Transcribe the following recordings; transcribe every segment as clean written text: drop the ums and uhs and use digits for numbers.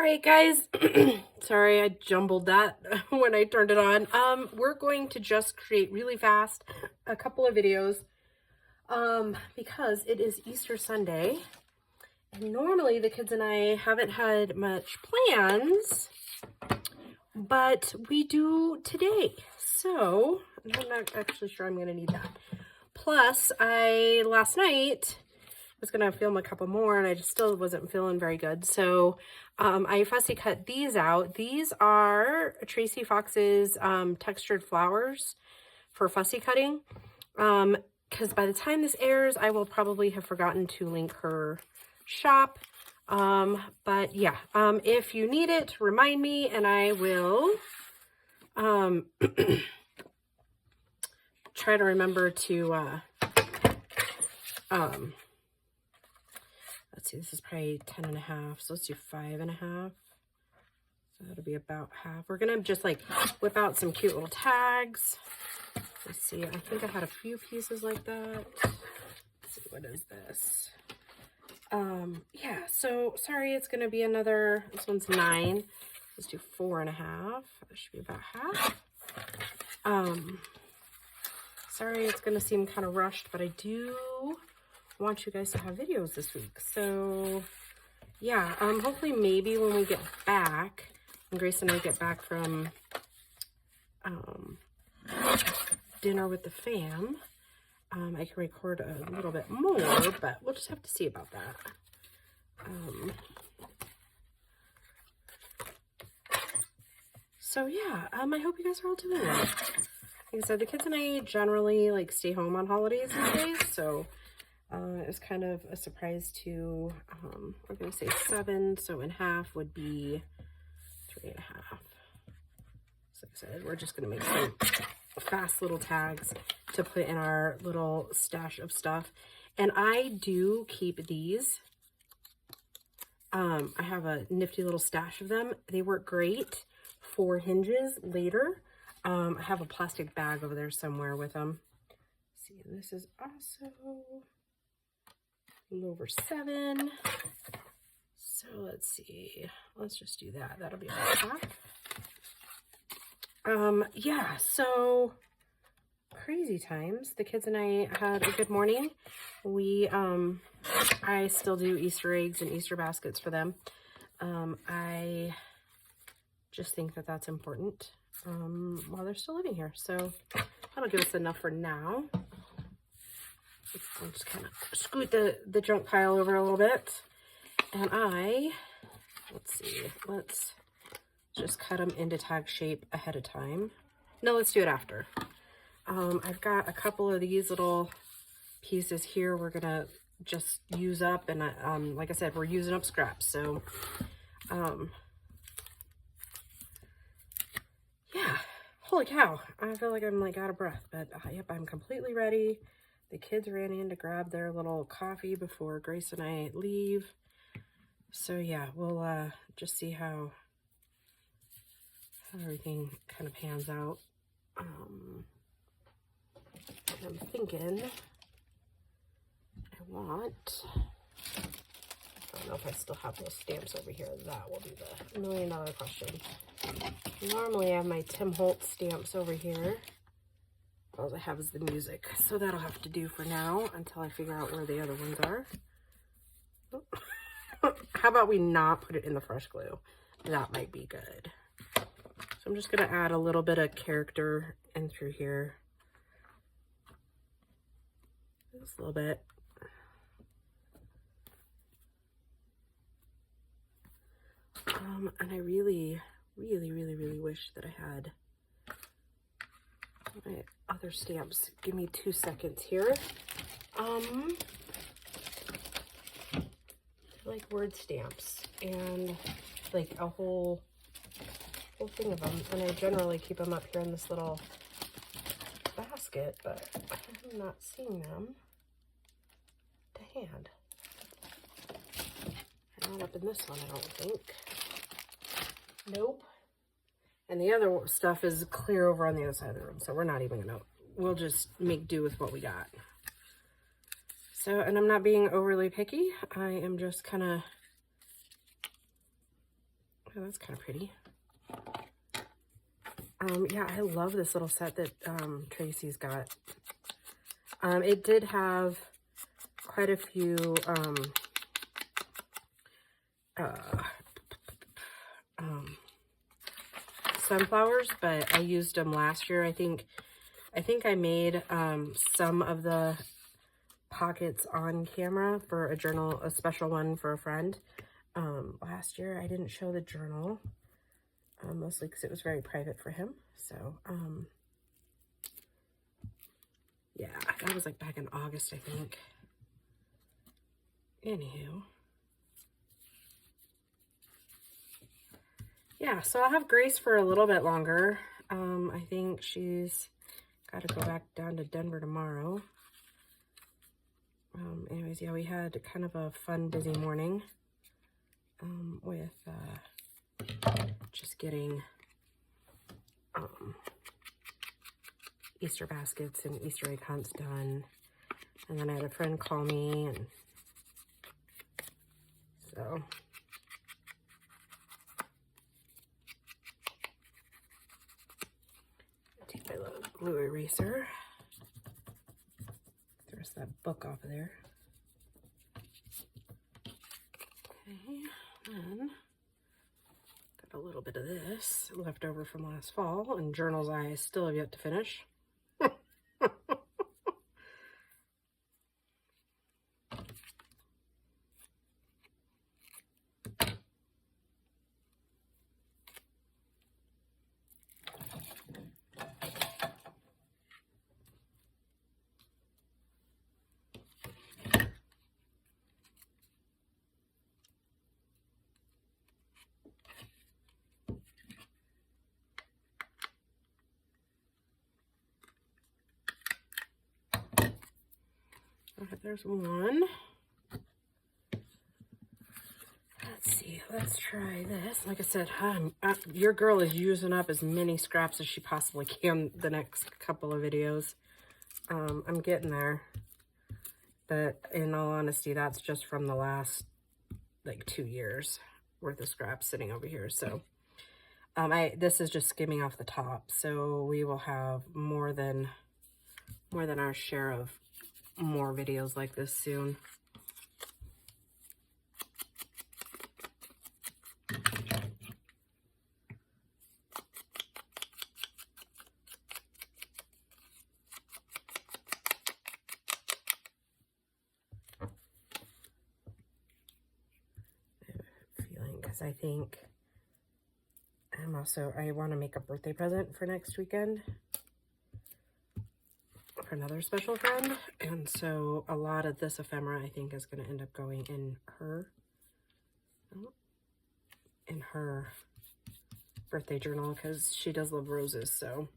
All right, guys. Sorry, I jumbled that when I turned it on. We're going to just create really fast a couple of videos because it is Easter Sunday. And normally the kids and I haven't had much plans, but we do today. So I'm not actually sure I'm going to need that. Plus, last night was going to film a couple more and I just still wasn't feeling very good. So I fussy cut these out. These are Tracy Fox's textured flowers for fussy cutting. Because by the time this airs, I will probably have forgotten to link her shop. But yeah, if you need it, remind me and I will try to remember to let's see, this is probably 10.5, so let's do 5.5. So that'll be about half. We're gonna just like whip out some cute little tags. Let's see, I think I had a few pieces like that. Let's see, what is this? Yeah, so sorry, it's gonna be another, this one's 9. Let's do 4.5. That should be about half. Sorry, it's gonna seem kind of rushed, but I do want you guys to have videos this week. So yeah, hopefully maybe when we get back, when Grace and I get back from dinner with the fam, I can record a little bit more, but we'll just have to see about that. So yeah, I hope you guys are all doing well. Like I said, the kids and I generally like stay home on holidays these days, so it was kind of a surprise to, we're going to say 7, so in half would be 3.5. So like I said, we're just going to make some fast little tags to put in our little stash of stuff. And I do keep these. I have a nifty little stash of them. They work great for hinges later. I have a plastic bag over there somewhere with them. Let's see, this is also a little over 7. So let's see, let's just do that. That'll be about half. Yeah, so crazy times. The kids and I had a good morning. I still do Easter eggs and Easter baskets for them. I just think that that's important while they're still living here. So that'll give us enough for now. I'll just kind of scoot the junk pile over a little bit. And let's see, let's just cut them into tag shape ahead of time. No, let's do it after. I've got a couple of these little pieces here we're gonna just use up, and like I said, we're using up scraps. So yeah, holy cow, I feel like I'm like out of breath, but yep, I'm completely ready. The kids ran in to grab their little coffee before Grace and I leave. So yeah, we'll just see how everything kind of pans out. I'm thinking I don't know if I still have those stamps over here. That will be the $1 million question. Normally I have my Tim Holtz stamps over here. All I have is the music. So that'll have to do for now until I figure out where the other ones are. How about we not put it in the fresh glue? That might be good. So I'm just going to add a little bit of character in through here. Just a little bit. And I really, really, really, really wish that I had my other stamps. Give me 2 seconds here. I like word stamps and like a whole thing of them, and I generally keep them up here in this little basket, but I'm not seeing them to hand. They're not up in this one, I don't think. Nope. And the other stuff is clear over on the other side of the room, so we're not even gonna, we'll just make do with what we got. So, and I'm not being overly picky. I am just kind of Oh, that's kind of pretty. Yeah, I love this little set that Tracy's got. It did have quite a few sunflowers, but I used them last year. I think I made some of the pockets on camera for a journal, a special one for a friend. Last year I didn't show the journal, mostly because it was very private for him. So yeah, that was like back in August, I think. Anywho. Yeah, so I'll have Grace for a little bit longer. I think she's got to go back down to Denver tomorrow. Anyways, yeah, we had kind of a fun, busy morning with just getting Easter baskets and Easter egg hunts done. And then I had a friend call me, and so take my little glue eraser. The rest of that book off of there. Okay, then got a little bit of this left over from last fall, and journals I still have yet to finish. Okay, there's one. Let's see, let's try this. Like I said, your girl is using up as many scraps as she possibly can the next couple of videos. I'm getting there. But in all honesty, that's just from the last, like, 2 years worth of scraps sitting over here. So, this is just skimming off the top. So we will have more than our share of more videos like this soon. Because I think I want to make a birthday present for next weekend for another special friend, and so a lot of this ephemera I think is going to end up going in her birthday journal, because she does love roses. So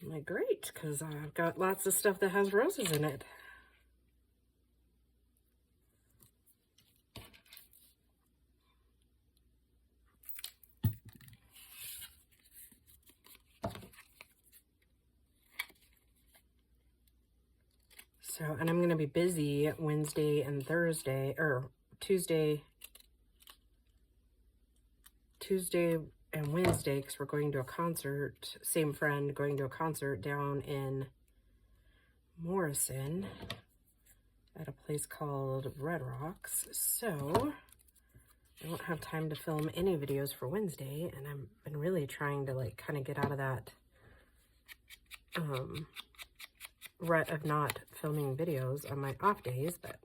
I'm like, great, because I've got lots of stuff that has roses in it. So, and I'm going to be busy Wednesday and Thursday, or Tuesday and Wednesday, because we're going to a concert, same friend going to a concert down in Morrison at a place called Red Rocks. So I won't have time to film any videos for Wednesday, and I've been really trying to like kind of get out of that rut of not filming videos on my off days, but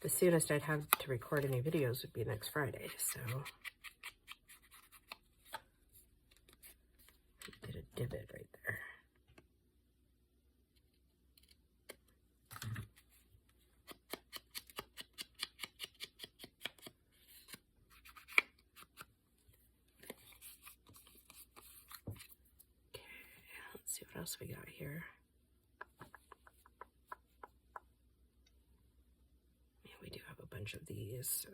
the soonest I'd have to record any videos would be next Friday. So did a divot right there. Okay, let's see what else we got here. Yeah, we do have a bunch of these. So.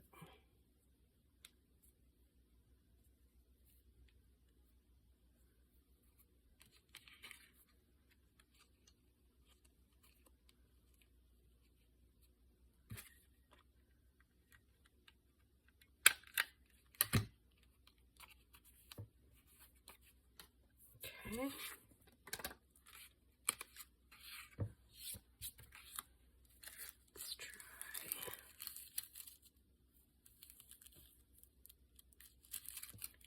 Okay. Let's try.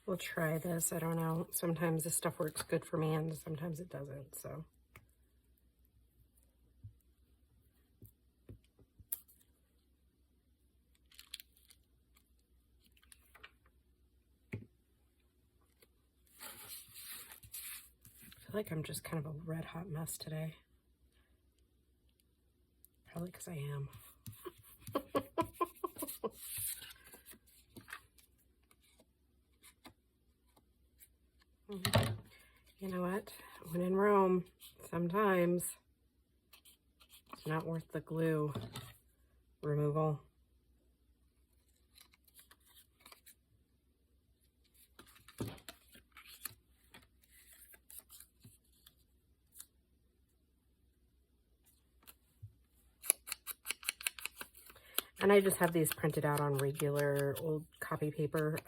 We'll try this. I don't know. Sometimes this stuff works good for me and sometimes it doesn't, so. I feel like I'm just kind of a red hot mess today. Probably because I am. You know what? When in Rome, sometimes it's not worth the glue removal. And I just have these printed out on regular old copy paper.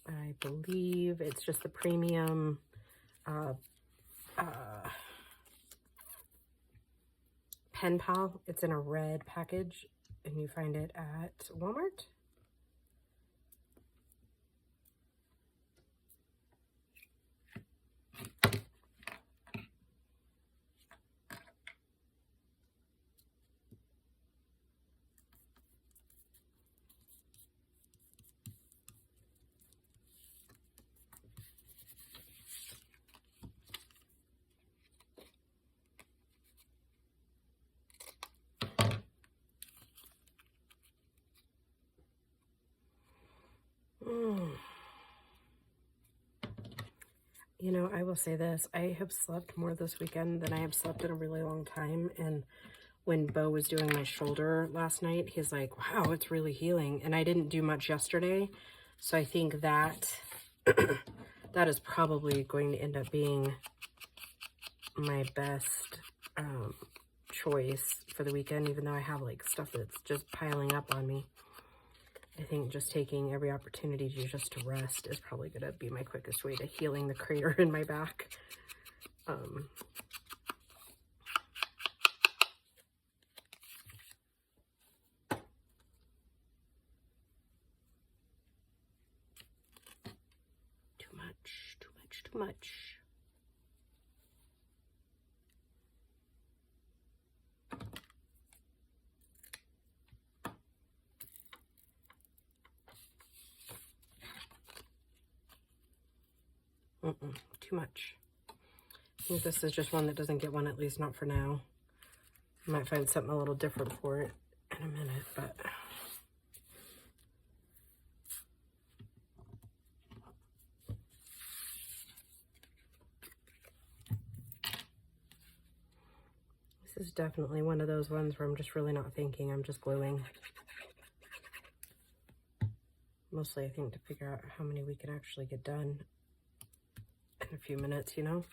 I believe it's just the premium pen pal. It's in a red package and you find it at Walmart. You know, I will say this. I have slept more this weekend than I have slept in a really long time. And when Bo was doing my shoulder last night, he's like, wow, it's really healing. And I didn't do much yesterday. So I think that that is probably going to end up being my best choice for the weekend, even though I have like stuff that's just piling up on me. I think just taking every opportunity to rest is probably going to be my quickest way to healing the crater in my back. Too much, too much, too much. Too much. I think this is just one that doesn't get one, at least not for now. I might find something a little different for it in a minute, but... This is definitely one of those ones where I'm just really not thinking, I'm just gluing. Mostly, I think, to figure out how many we can actually get done in a few minutes, you know?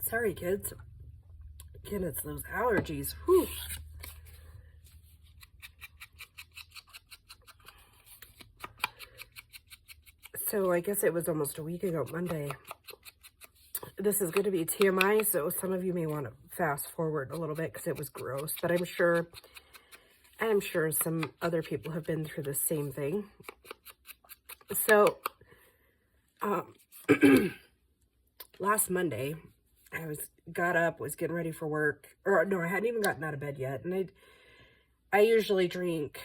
Sorry, kids. Again, it's those allergies. Whew. So I guess it was almost a week ago, Monday. This is going to be TMI, so some of you may want to fast forward a little bit because it was gross. But I'm sure I'm sure some other people have been through the same thing. So, last Monday, I got up, was getting ready for work, or no, I hadn't even gotten out of bed yet, and I usually drink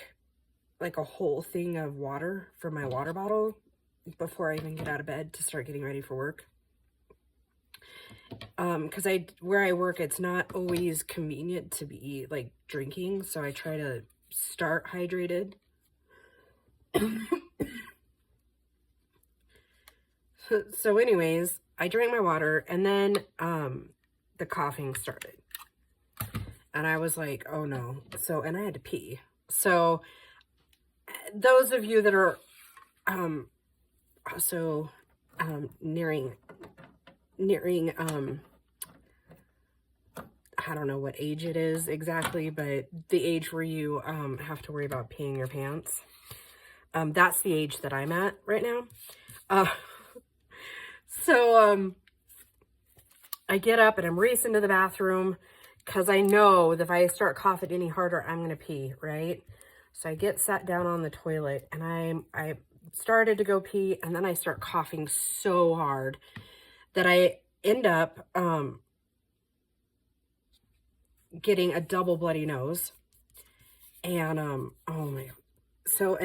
like a whole thing of water from my water bottle before I even get out of bed to start getting ready for work. Because where I work, it's not always convenient to be like drinking, so I try to start hydrated. So anyways, I drank my water, and then the coughing started, and I was like, oh no. So, and I had to pee. So those of you that are also nearing I don't know what age it is exactly, but the age where you have to worry about peeing your pants, that's the age that I'm at right now. So I get up and I'm racing to the bathroom because I know that if I start coughing any harder, I'm gonna pee, right? So I get sat down on the toilet, and I started to go pee, and then I start coughing so hard that I end up getting a double bloody nose. And oh my God. So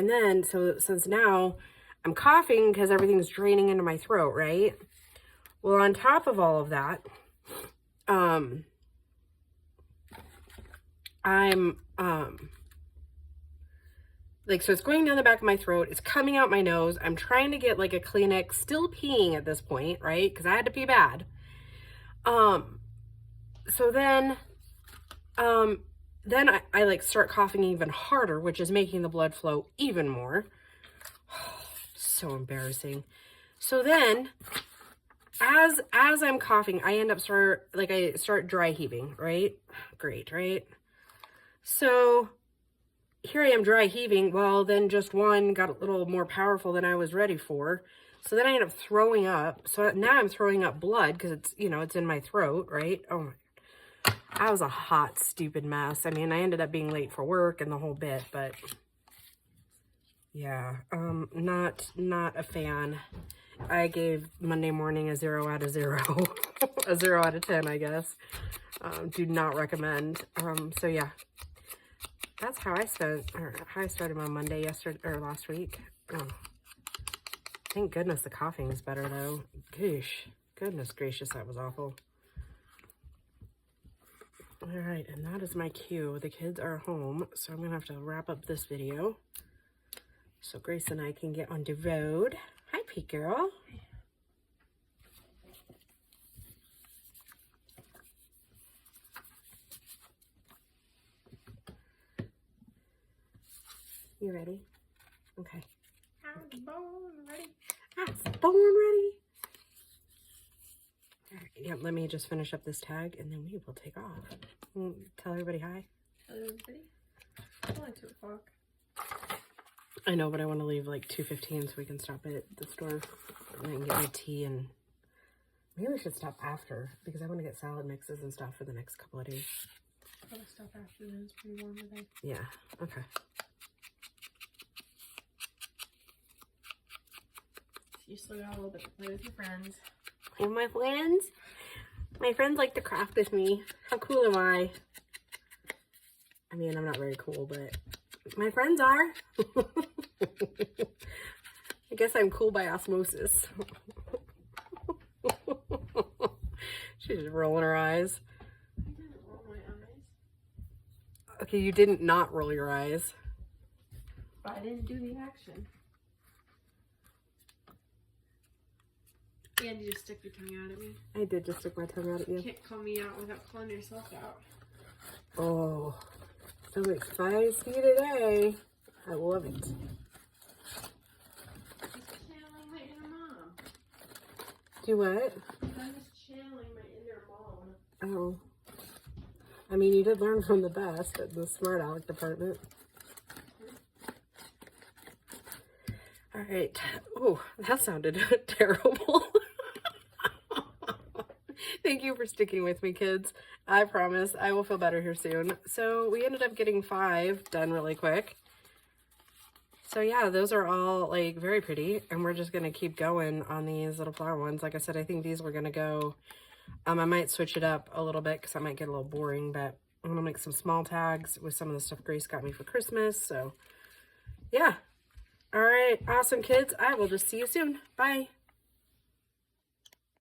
since now I'm coughing because everything's draining into my throat, right? Well, on top of all of that, I'm like, so it's going down the back of my throat, it's coming out my nose, I'm trying to get like a Kleenex, still peeing at this point, right? Because I had to pee bad. So then I like start coughing even harder, which is making the blood flow even more. So embarrassing. So then as I'm coughing, I end up I start dry heaving, right? Great, right? So here I am dry heaving. Well, then just one got a little more powerful than I was ready for. So then I end up throwing up. So now I'm throwing up blood because it's, you know, it's in my throat, right? Oh my, I was a hot, stupid mess. I mean, I ended up being late for work and the whole bit, but yeah, not a fan. I gave Monday morning a 0 out of 0, a 0 out of 10, I guess. Do not recommend. So yeah, that's how I started my Monday last week. Oh, thank goodness the coughing is better though. Goodness gracious, that was awful. All right, and that is my cue. The kids are home, so I'm gonna have to wrap up this video so Grace and I can get on the road. Hi, Pete girl. You ready? Okay. I was born ready. I was born ready. All right, yeah, let me just finish up this tag and then we will take off. Tell everybody hi. Hello, everybody. It's only 2 o'clock. I know, but I want to leave like 2:15 so we can stop at the store and I can get my tea, and maybe we should stop after because I want to get salad mixes and stuff for the next couple of days. Probably stop after then. It's pretty warm today. Yeah, okay. You still got a little bit to play with your friends. Play with my friends? My friends like to craft with me. How cool am I? I mean, I'm not very cool, but my friends are. I guess I'm cool by osmosis. She's just rolling her eyes. I didn't roll my eyes. Okay, you didn't not roll your eyes. But I didn't do the action. And you just stick your tongue out at me. I did just stick my tongue out at you. You can't call me out without calling yourself out. Oh, so spicy today. I love it. Just channeling my inner mom. Do what? I'm just channeling my inner mom. Oh. I mean, you did learn from the best at the Smart Aleck department. All right. Oh, that sounded terrible. Thank you for sticking with me, kids. I promise I will feel better here soon. So we ended up getting 5 done really quick. So yeah, those are all like very pretty, and we're just gonna keep going on these little flower ones. Like I said, I think these were gonna go, I might switch it up a little bit because I might get a little boring, but I'm gonna make some small tags with some of the stuff Grace got me for Christmas. So yeah. All right, awesome kids. I will just see you soon. Bye.